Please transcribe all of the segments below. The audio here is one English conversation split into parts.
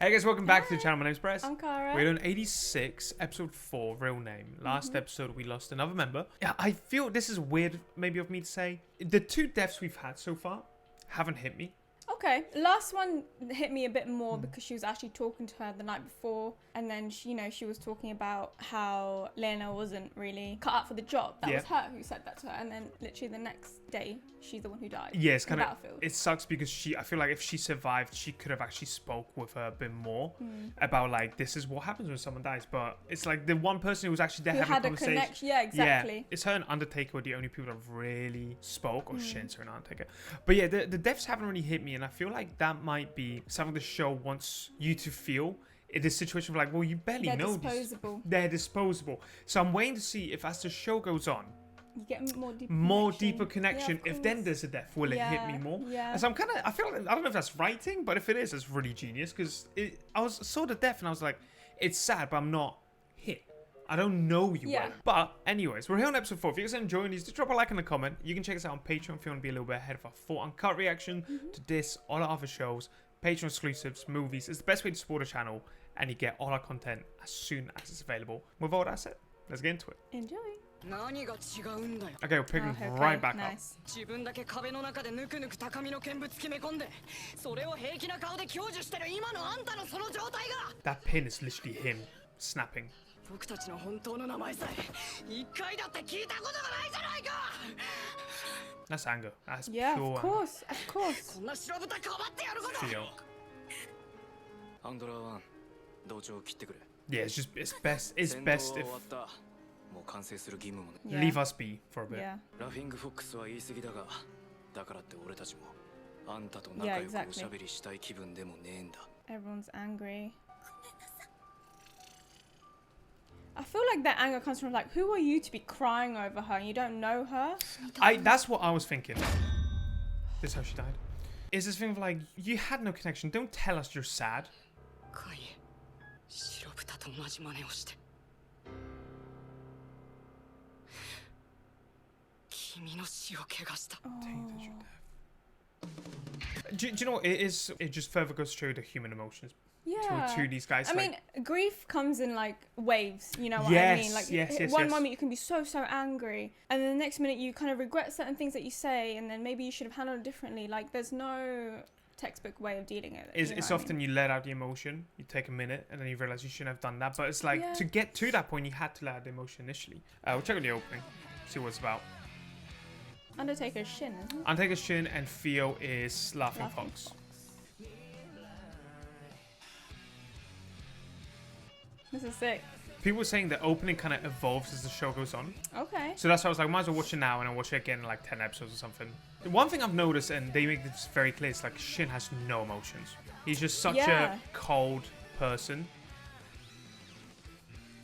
Hey guys, welcome back to the channel. My name's Prez. I'm Cara. We're on 86, episode 4, real name. Last episode we lost another member. Yeah, I feel this is weird maybe of me to say. The 2 deaths we've had so far haven't hit me. Okay, last one hit me a bit more because she was actually talking to her the night before, and then she was talking about how Lena wasn't really cut out for the job. That was her who said that to her, and then literally the next day she's the one who died. Yeah, it's kind of, it sucks because I feel like if she survived, she could have actually spoke with her a bit more about like, this is what happens when someone dies. But it's like the one person who was actually there having a conversation. Connection. Yeah, exactly. Yeah, it's her and Undertaker were the only people that have really spoke, or SHIN, sorry, not Undertaker. But yeah, the deaths haven't really hit me, and I feel like that might be something the show wants you to feel. In this situation of like, well, you barely know disposable. They're disposable. So I'm waiting to see if as the show goes on, you get more deeper connection. Yeah, if then there's a death, will it hit me more? Yeah. So I'm kind of, I feel like, I don't know if that's writing, but if it is, it's really genius because I saw the death and I was like, it's sad, but I'm not hit. I don't know you well. But anyways, we're here on episode 4. If you guys are enjoying these, just drop a like and a comment. You can check us out on Patreon if you want to be a little bit ahead of our full uncut reaction to this, all our other shows, Patreon exclusives, movies. It's the best way to support the channel, and you get all our content as soon as it's available. With all that said, let's get into it. Enjoy. Okay, we're picking right back up. That pin is literally him snapping. That's anger. That's pure anger. Of course. Feel. Yeah, it's best if leave us be for a bit. Yeah, exactly. Everyone's angry. I feel like that anger comes from like, who are you to be crying over her and you don't know her? That's what I was thinking. This is how she died. Is this thing of like, you had no connection, don't tell us you're sad. Do you know what it is? It just further goes through the human emotions. To these guys. I mean, grief comes in like waves, you know what I mean? Like one moment you can be so angry, and then the next minute you kind of regret certain things that you say, and then maybe you should have handled it differently. Like there's no textbook way of dealing with it. It's often you let out the emotion, you take a minute, and then you realize you shouldn't have done that. But it's like to get to that point, you had to let out the emotion initially. We'll check out the opening, see what it's about. Undertaker's SHIN, isn't it? Undertaker's SHIN and Theo is Laughing Fox. This is sick. People were saying the opening kind of evolves as the show goes on. Okay. So that's why I was like, might as well watch it now and I'll watch it again in like 10 episodes or something. The one thing I've noticed, and they make this very clear, is like SHIN has no emotions. He's just such a cold person.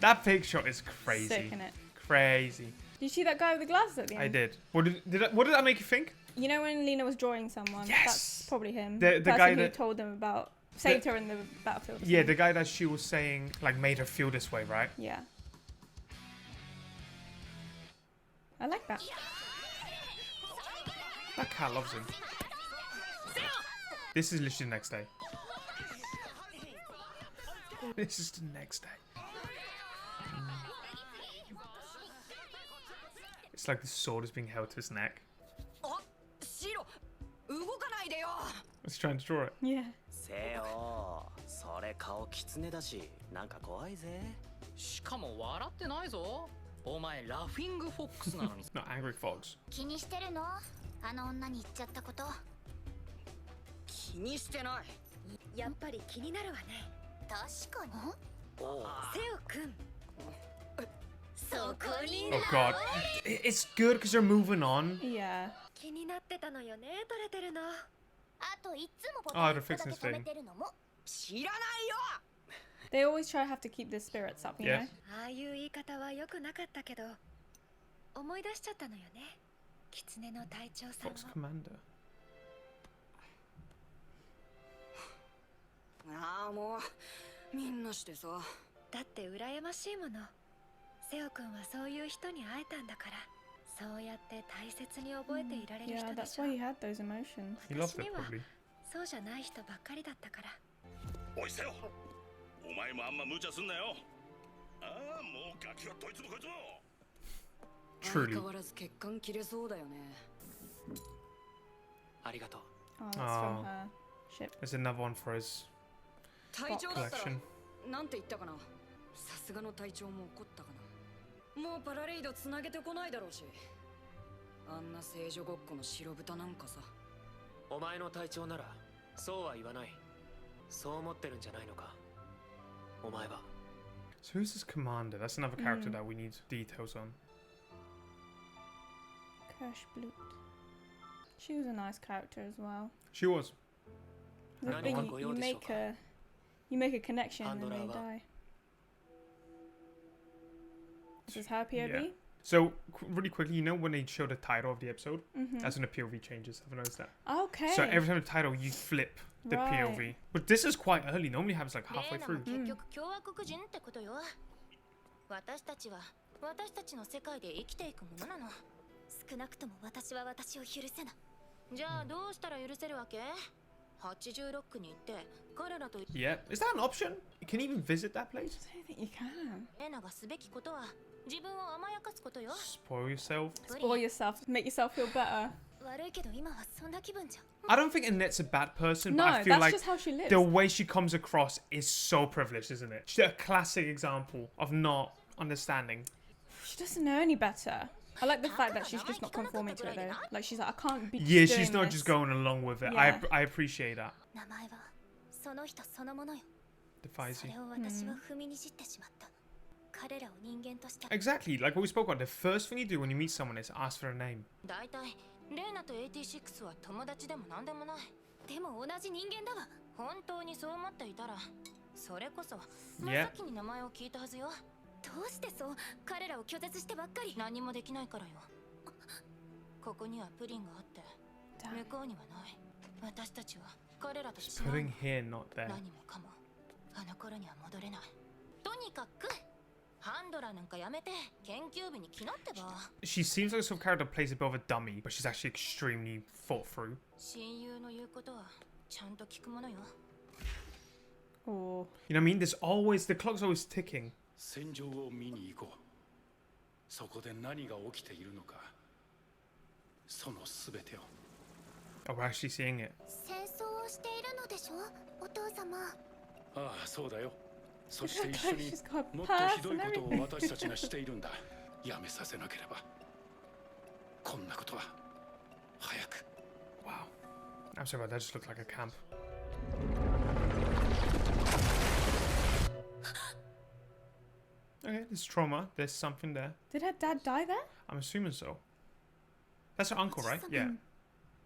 That fake shot is crazy. Sick, innit? Crazy. Did you see that guy with the glasses at the end? I did. What did that make you think? You know when Lena was drawing someone? Yes. That's probably him. The guy who told them about... Saved her in the battlefield. Yeah, the guy that she was saying like made her feel this way, right? Yeah. I like that. That cat loves him. This is literally the next day. This is the next day. It's like the sword is being held to his neck. Let's try and draw it. Yeah. Not angry fox. Oh god. It's good because they're moving on. Yeah. Oh, they're fixing his thing. They always have to keep their spirits up, you know? Fox Commander. Yeah, that's why he had those emotions. He loved it, probably. おいせよ。お前もあんま無茶すんなよ。ああ、もうガキはどいつもこいつも。Truly. 変わらず血管切れそうだよね。ありがとう。Oh, that's from her ship. There's another one for his 隊長だったら collection. なんて言ったかな。さすがの隊長も怒ったかな。もうパラレイドつなげてこないだろうし。あんな聖女ごっこの白豚なんかさ。お前の隊長ならそうは言わない。そう思ってるんじゃないのか。お前は。So who's this commander? That's another character that we need details on. Kirschblut. She was a nice character as well. She was. The thing, you make a connection and then they die. This is her POV? Yeah. So, really quickly, you know when they show the title of the episode? That's when the POV changes. Have you noticed that? Okay. So every time the title, you flip the POV. But this is quite early. Normally it happens like halfway through. 私たちは私たちの世界で生きていくものなの。少なくとも私は私を許せない。じゃあどうしたら許せるわけ？86に行って彼らと。Yeah. Is that an option? You can even visit that place? I don't think you can. レナがすべきことは自分を甘やかすことよ。Spoil yourself? Spoil yourself. Make yourself feel better. 悪いけど今はそんな気分じゃ。I don't think Annette's a bad person, No, but I feel that's like just how she lives. the way she comes across is so privileged, isn't it? She's a classic example of not understanding. She doesn't know any better. I like the fact that she's just not conforming to it though. Like she's like, I can't be. Yeah, doing she's not this. just going along with it. Yeah. I appreciate that. 名前はその人そのものよ。 Defies そ you. れを私は踏みにじってしまった。彼らを人間として。 Exactly, like what we spoke about. The first thing you do when you meet someone is ask for a name. だいたいレーナと86は友達でもなんでもない。でも同じ人間だわ。本当にそう思っていたら、それこそ真っ先に名前を聞いたはずよ。どうしてそう彼らを拒絶してばっかり。何もできないからよ。ここにはプリンがあって、向こうにはない。私たちは彼らと違う。 Putting here, not there. 何もかもあの頃には戻れない。とにかくハンドラーなんかやめて研究部に来なってば。 She seems like a sort of character that plays a bit of a dummy, but she's actually extremely thought through. 親友の言うことはちゃんと聞くものよ。 Oh. You know what I mean? There's always, the clock's always ticking. 戦場を見に行こう。そこで何が起きているのか。そのすべてを。 Oh, we're actually seeing it. 戦争をしているのでしょお父様。ああ、そうだよ。そして一緒に She's got もっとひどいことを私たちがしているんだ。やめさせなければ。こんなことは早く。 Wow. I'm sorry, but that just looked like a camp. Okay, there's trauma. There's something there. Did her dad die there? I'm assuming so. That's her uncle, right? Yeah.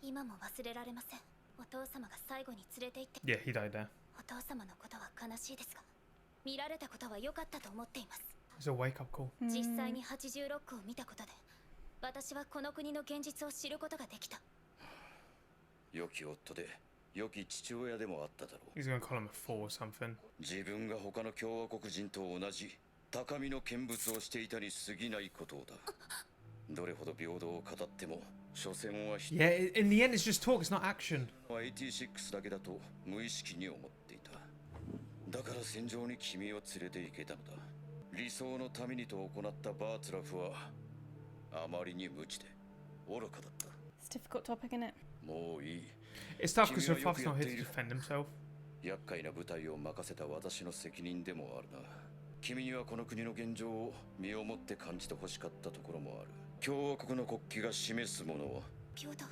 今も忘れられません。お父様が最後に連れて行って。 Yeah, he died there. お父様のことは悲しいですが、見られたことは良かったと思っています。 It's a wake-up call. 実際に86を見たことで、私はこの国の現実を知ることができた。良き夫で、良き父親でもあっただろう。 He's gonna call him a fool or something. 自分が他の共和国人と同じ高みの見物をしていたに過ぎないことだ。どれほど平等を語っても、所詮は Yeah, in the end, it's just talk. It's not action. 86だけだと無意識に思っていた。だから戦場に君を連れて行けたのだ。理想のためにと行ったバーツラフはあまりに無知で愚かだった。 It's a difficult topic, isn't it? もういい。 It's tough because her father's not here to defend himself. 厄介な部隊を任せた私の責任でもあるな。君にはこの国の現状を身をもって感じてほしかったところもある。共和国の国旗が示すものは平等、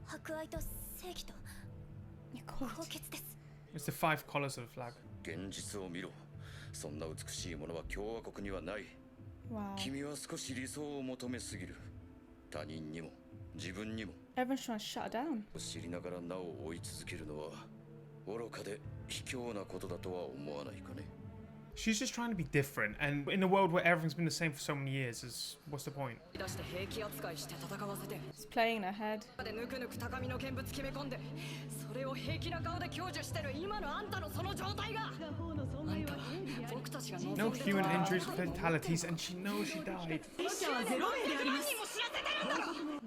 博愛と正義と高潔です。 It's the 5 colors of the flag. 現実を見ろ。そんな美しいものは共和国にはない。 Wow. 君は少し理想を求めすぎる。他人にも自分にも。 Everyone's trying to shut her down. 知りながらなお追い続けるのは愚かで卑怯なことだとは思わないかね。 She's just trying to be different, and in a world where everything's been the same for so many years, what's the point? 出して兵器扱いして戦わせて。 It's playing in her head. でぬくぬく高みの見物決め込んで、それを平気な顔で享受してる今のあんたのその状態が。あんたは僕たちが望んで No た human injuries or fatalities, and she knows she died.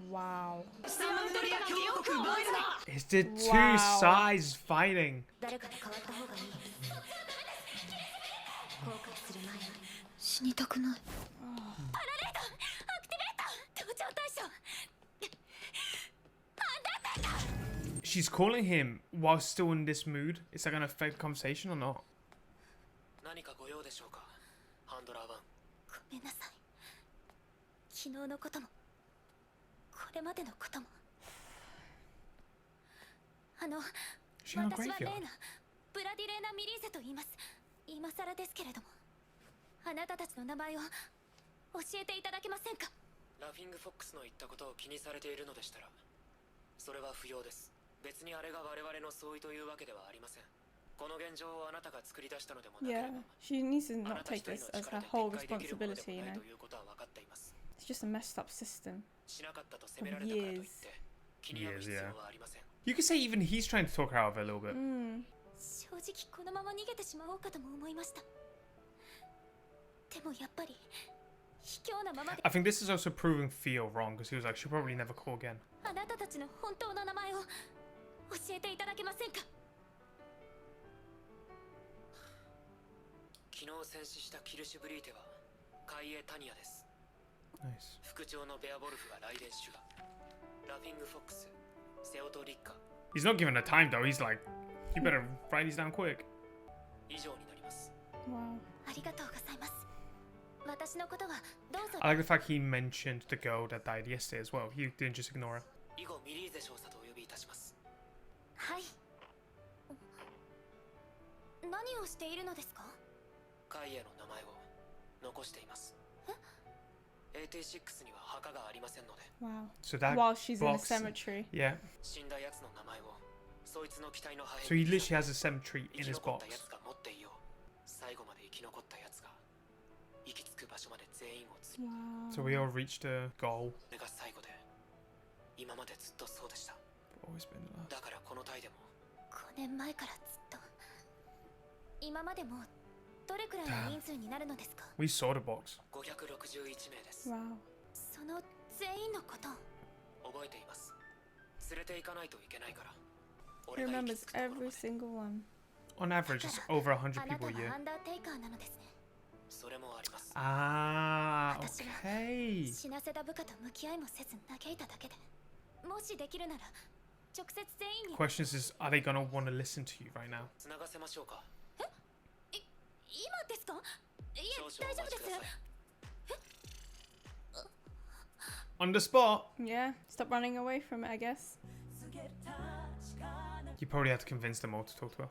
Wow. サマンドリア共和 It's the two sides fighting. 誰かと変わった方がいい。後悔する前に死にたくない。パラレードアクティベート盗聴対象。 She's calling him while still in this mood. Is that going to affect the conversation or not? 何かご用でしょうか、ハンドラー1。ごめんなさい。昨日のこともこれまでのことも。私はレーナ、ブラディレーナ・ミリーゼと言います。今更ですけれども、あなたたちの名前を教えていただけませんか。ラフィング・フォックスの言ったことを気にされているのでしたら、それは不要です。別にあれが我々の相違というわけではありません。この現状をあなたが作り出したのでもなければ、 she needs to not take this as her whole responsibility, you know. It's just a messed up system. Years. Years, yeah. You could say even he's trying to talk her out of it a little bit. 正直このまま逃げてしまおうかとも思いました。でもやっぱり卑怯なままで。 I think this is also proving Theo wrong because he was like, she'll probably never call again. あなたたちの本当の名前を教えていただけませんか。昨日戦死したキルシュブリーテは海江タニアです。 Nice. 副長のベアボルフがライデンシュガ、ラフィング・フォックス、セオト・リッカ。 He's not giving her time though. He's like, you better write these down quick. 以上になります。 Wow. ありがとうございます。私のことはどうぞ。 I like the fact he mentioned the girl that died yesterday as well. He didn't just ignore her. 以後ミリーゼ少佐とお呼びいたします。はい。何をしているのですか。海江の名前を残しています。86には墓がありませんので。 Wow. So that While she's in a box, cemetery. yeah. 死んだ奴の名前をそいつの機体の破片 So he literally has a cemetery 生 in き his 残った box. 奴が持っていよう。最後まで生き残った奴が行き着く場所まで全員をつ Wow. So we all reached a goal. それが最後で今までずっとそうでした。 Always been the last. だからこの隊でも5年前からずっと。今までもどれくらいの人数になるのですか。 We saw the box. 561名です。 Wow. その全員のことを。覚えています。連れて行かないといけないから。 He 俺が行き remembers 着くところ every まで。 single one. On average, it's over 100あなた people a は year. アンダーテイカーなのですね。それもあります。 Ah, 私は okay. 死なせた部下と向き合いもせず嘆いただけで、もしできるなら直接全員に。 Questions is, are they gonna want to listen to you right now? 繋がせましょうか。今ですか。いえ、少々大丈夫です。お待ちください。 On the spot. Yeah. Stop running away from it, I guess. You probably had to convince them all to talk to her.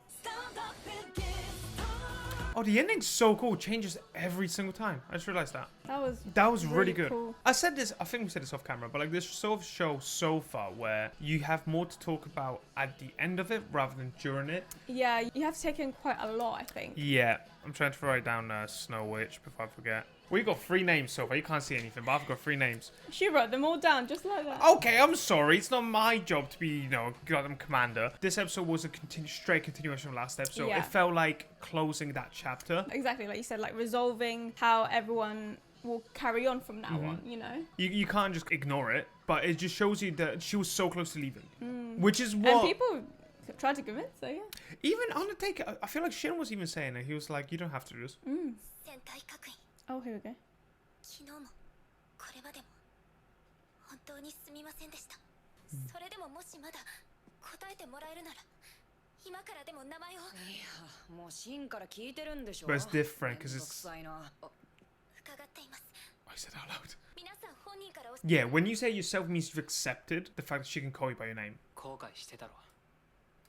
Oh, the ending's so cool. Changes every single time. I just realized that. That That was was really good. cool. I said this, I think we said this off camera, but like this sort of show so far where you have more to talk about at the end of it rather than during it. Yeah, you have to take in quite a lot, I think. Yeah, I'm trying to write down Snow Witch before I forget. We got 3 names so far. You can't see anything, but I've got 3 names. She wrote them all down just like that. Okay, I'm sorry. It's not my job to be, you know, goddamn commander. This episode was a straight continuation of last episode. Yeah. It felt like closing that chapter. Exactly, like you said, like resolving how everyone will carry on from now on, you know? You can't just ignore it, but it just shows you that she was so close to leaving. Which is what... And people tried to convince her, yeah. Even Undertaker, I feel like Shin was even saying it. He was like, you don't have to do this. 戦隊各員。 Oh, here we go. 昨日もこれまでも本当にすみませんでした。それでももしまだ答えてもらえるなら今からでも名前を。いや、もうシンから聞いてるんでしょ。 But it's different because めんどく it's... さいな。伺っています。 I said out loud. 皆さん本人から教え Yeah, when you say yourself means you've accepted the fact that she can call you by your name. 後悔してたろ。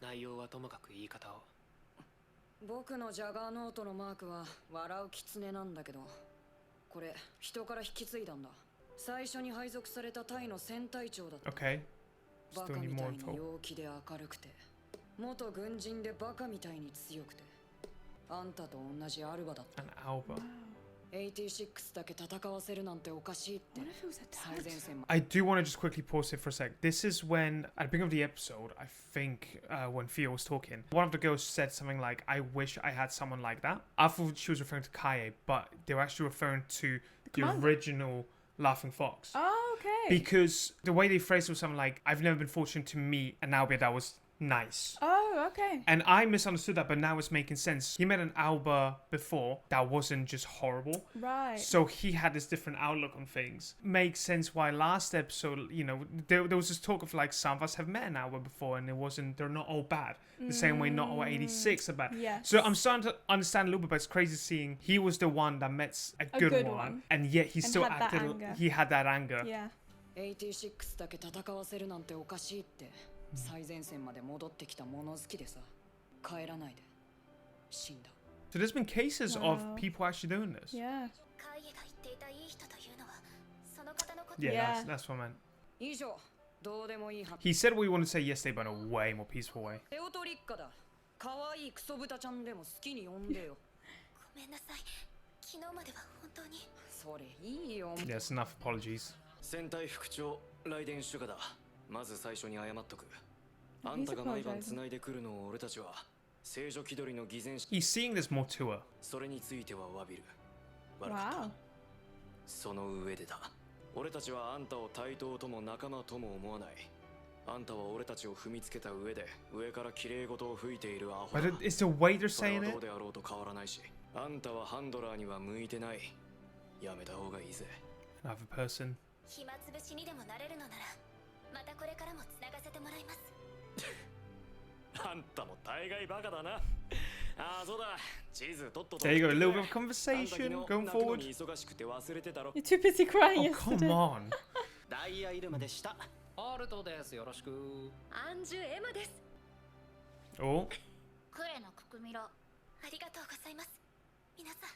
内容はともかく言い方を。僕のジャガーノートのマークは笑う狐なんだけど、これ人から引き継いだんだ。最初に配属された隊の戦隊長だった。 Okay. バ Still カ need みた more いに info. 陽気で明るくて、元軍人でバカみたいに強くて、あんたと同じアルバだった。 An Alba. 86だけ戦わせるなんておかしいって What if it was a 最前線も。 I do want to just quickly pause it for a sec. This is when, at the beginning of the episode, I think when Theo was talking, one of the girls said something like, I wish I had someone like that. I thought she was referring to Kaye, but they were actually referring to the commander. original Laughing Fox. Oh, okay. Because the way they phrased it was something like, I've never been fortunate to meet an Alba that was nice. Oh, okay. And I misunderstood that, but now it's making sense. He met an Alba before that wasn't just horrible. Right. So he had this different outlook on things. Makes sense why last episode, you know, there was this talk of like some of us have met an Alba before and they're not all bad. The same way not all 86 are bad. Yes. So I'm starting to understand a little bit, but it's crazy seeing he was the one that met a good one. And yet he still had that acted, anger. he had that anger. Yeah. 86だけ戦わせるなんておかしいって最前線まで戻ってきた物好きでさ帰らないで死んだ So there's been cases of people actually doing this. Yeah. Yeah, that's what I meant. 以上どうでもいい話 He said what he wanted to say yesterday, but in a way more peaceful way. テオトリッカだ可愛いクソ豚ちゃんでも好きに呼んでよごめんなさい昨日までは本当にそれいいよ Yes, enough apologies. 戦隊副長ライデンシュガだまず最初に謝っとくあんたが毎晩繋いでくるのを俺たちは聖女気取りの偽善者 He's seeing there's more to her. それについては詫びる悪かった Wow. その上でだ俺たちはあんたを対等とも仲間とも思わないあんたは俺たちを踏みつけた上で上から綺麗事を吹いているアホ But だ it's the way they're それ saying はど it. うであろうと変わらないしあんたはハンドラーには向いてないやめた方がいいぜ Another person. 暇つぶしにでもなれるのならまたこれからもつながせてもらいますあんたも大概バカだなああそうだ地図とっとと There you go, a little bit of conversation going forward. You're too busy crying Oh, come yesterday. on. ダイヤイルムでしたアルトですよろしくアンジュエマです Oh, クレナククミラありがとうございます皆さん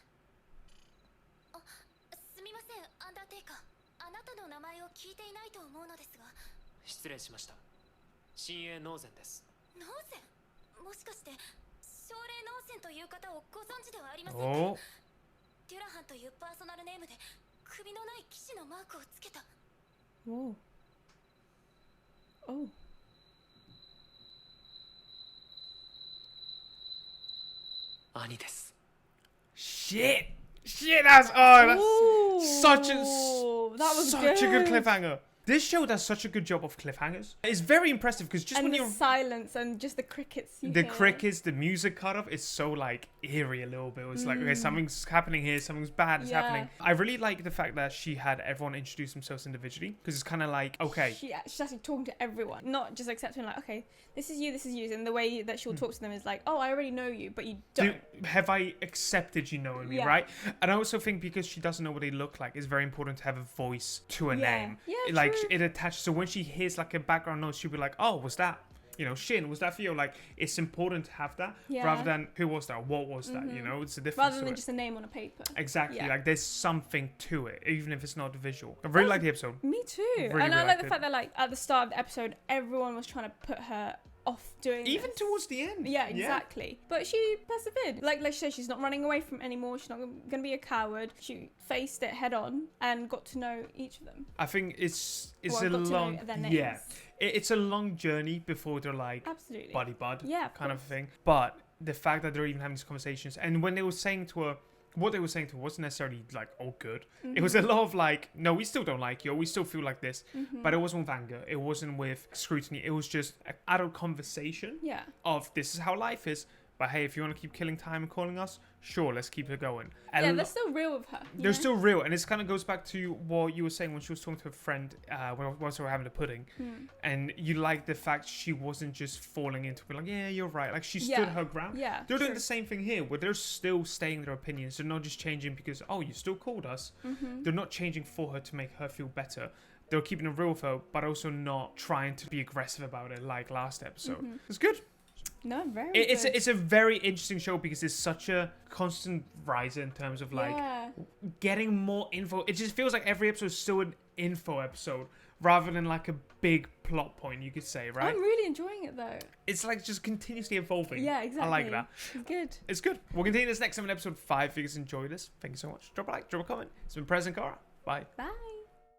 あすみませんアンダーテイカーあなたの名前を聞いていないと思うのですが失礼しました新鋭ノーゼンですノーゼンもしかして奨励ノーゼンという方をご存知ではありませんか oh. デュラハンというパーソナルネームで首のない騎士のマークをつけた Whoa. Oh. 兄です Shit. Shit, that's Ooh, such a that was such a good good. cliffhanger. This show does such a good job of cliffhangers. It's very impressive because just And when the you're silence and just the crickets. You the hear. crickets, the music cut off is so like eerie a little bit. It's like, okay, something's happening here, something's bad is Yeah. happening. I really like the fact that she had everyone introduce themselves individually because it's kind of like, okay, She's actually talking to everyone, not just accepting like, okay, this is you, and the way that she'll talk to them is like, oh, I already know you, but you don't. have I accepted you knowing me, Yeah. right? And I also think because she doesn't know what they look like, it's very important to have a voice to a Yeah. name. Yeah, Like true. it attaches. So when she hears like a background noise, she'll be like, oh, was that? You know, Shin, was that for you? Like, it's important to have that Yeah. rather than who was that? What was that? You know, it's a difference. Rather to than it. just a name on a paper. Exactly. Yeah. Like there's something to it, even if it's not visual. I really like the episode. Me too. Really, and I really like the liked fact that like at the start of the episode, everyone was trying to put her off doing Even this. towards the end. Yeah, exactly. But she persevered. Like she said, she's not running away from it anymore. She's not going to be a coward. She faced it head on and got to know each of them. I think it's Well, a got to know long their names. yeah. It's a long journey before they're like Absolutely. buddy bud Yeah, of kind of course. thing. But the fact that they're even having these conversations, and when they were saying to her, what they were saying to her wasn't necessarily like all good. It was a lot of like, no, we still don't like you, or we still feel like this. But it wasn't with anger. It wasn't with scrutiny. It was just an adult conversation Yeah. of this is how life is. But hey, if you want to keep killing time and calling us, sure, let's keep it going. Yeah, they're still real with her. you They're know? still real, and this kind of goes back to what you were saying when she was talking to a friend whilst they were having the pudding, and you like the fact she wasn't just falling into it, like, yeah, you're right, like she stood Yeah. her ground. Yeah, They're doing true. the same thing here, where they're still staying their opinions. They're not just changing because, oh, you still called us. They're not changing for her to make her feel better. They're keeping it real with her, but also not trying to be aggressive about it like last episode. It's good. No, very It's good. a very interesting show because it's such a constant rise in terms of like Yeah. getting more info. It just feels like every episode is still an info episode rather than like a big plot point, you could say, right? I'm really enjoying it though. It's like just continuously evolving. Yeah, exactly. I like that. It's good. It's good. We'll continue this next time in episode 5. If you guys enjoyed this, thank you so much. Drop a like, drop a comment. It's been Prez and Cara. Bye. Bye.